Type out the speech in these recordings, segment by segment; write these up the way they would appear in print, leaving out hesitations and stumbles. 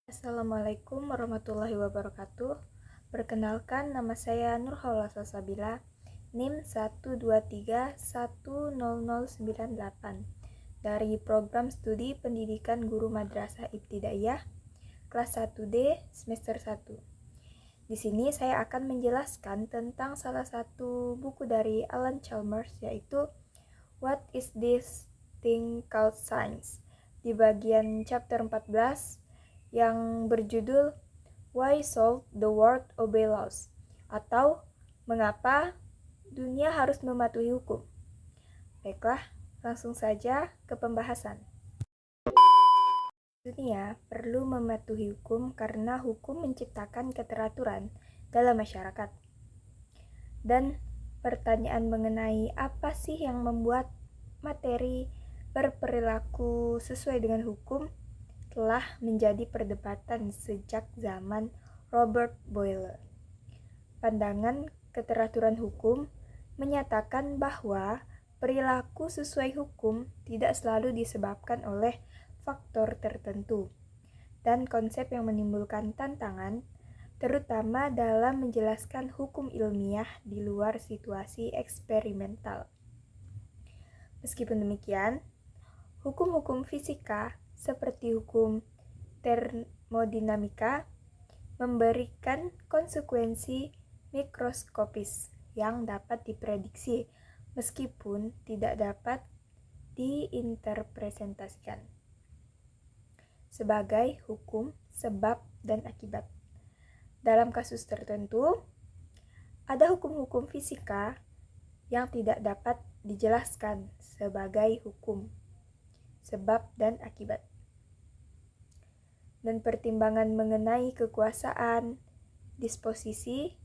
Assalamualaikum warahmatullahi wabarakatuh. Perkenalkan, nama saya Nurhaula Salsabila, NIM 123100098 dari Program Studi Pendidikan Guru Madrasah Ibtidaiyah kelas 1D semester 1. Di sini saya akan menjelaskan tentang salah satu buku dari Alan Chalmers, yaitu What is this thing called science? Di bagian chapter 14 yang berjudul Why Should the World Obey Laws? Atau Mengapa Dunia Harus Mematuhi Hukum? Baiklah, langsung saja ke pembahasan. Dunia perlu mematuhi hukum karena hukum menciptakan keteraturan dalam masyarakat. Dan pertanyaan mengenai apa sih yang membuat materi berperilaku sesuai dengan hukum telah menjadi perdebatan sejak zaman Robert Boyle. Pandangan keteraturan hukum menyatakan bahwa perilaku sesuai hukum tidak selalu disebabkan oleh faktor tertentu, dan konsep yang menimbulkan tantangan, terutama dalam menjelaskan hukum ilmiah di luar situasi eksperimental. Meskipun demikian, hukum-hukum fisika seperti hukum termodinamika memberikan konsekuensi mikroskopis yang dapat diprediksi meskipun tidak dapat diinterpretasikan sebagai hukum sebab dan akibat. Dalam kasus tertentu, ada hukum-hukum fisika yang tidak dapat dijelaskan sebagai hukum sebab dan akibat. Dan pertimbangan mengenai kekuasaan, disposisi,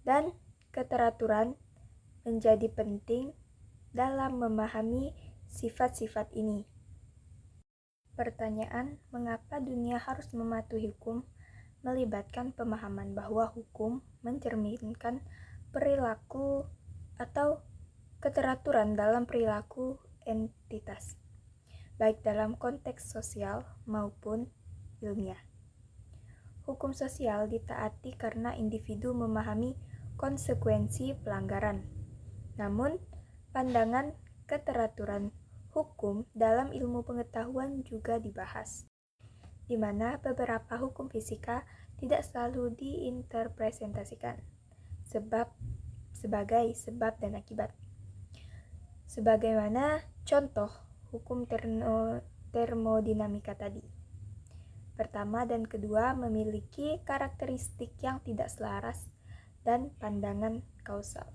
dan keteraturan menjadi penting dalam memahami sifat-sifat ini. Pertanyaan mengapa dunia harus mematuhi hukum melibatkan pemahaman bahwa hukum mencerminkan perilaku atau keteraturan dalam perilaku entitas, baik dalam konteks sosial maupun ilmiah. Hukum sosial ditaati karena individu memahami konsekuensi pelanggaran. Namun, pandangan keteraturan hukum dalam ilmu pengetahuan juga dibahas, di mana beberapa hukum fisika tidak selalu diinterpretasikan sebagai sebab dan akibat. Sebagaimana contoh hukum termodinamika tadi. Pertama dan kedua memiliki karakteristik yang tidak selaras dan pandangan kausal.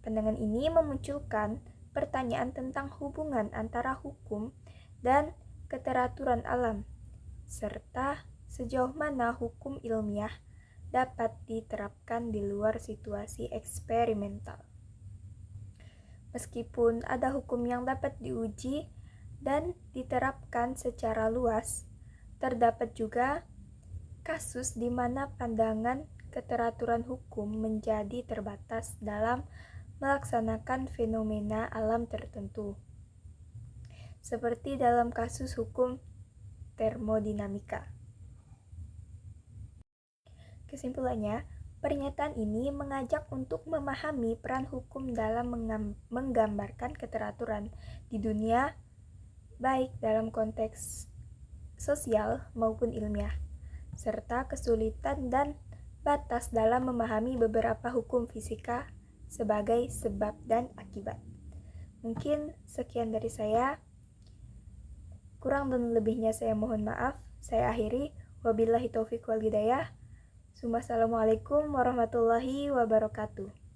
Pandangan ini memunculkan pertanyaan tentang hubungan antara hukum dan keteraturan alam, serta sejauh mana hukum ilmiah dapat diterapkan di luar situasi eksperimental. Meskipun ada hukum yang dapat diuji dan diterapkan secara luas, terdapat juga kasus di mana pandangan keteraturan hukum menjadi terbatas dalam melaksanakan fenomena alam tertentu, seperti dalam kasus hukum termodinamika. Kesimpulannya, pernyataan ini mengajak untuk memahami peran hukum dalam menggambarkan keteraturan di dunia, baik dalam konteks sosial maupun ilmiah, serta kesulitan dan batas dalam memahami beberapa hukum fisika sebagai sebab dan akibat. Mungkin sekian dari saya. Kurang dan lebihnya saya mohon maaf. Saya akhiri. Wabillahi taufiq wal hidayah. Assalamualaikum warahmatullahi wabarakatuh.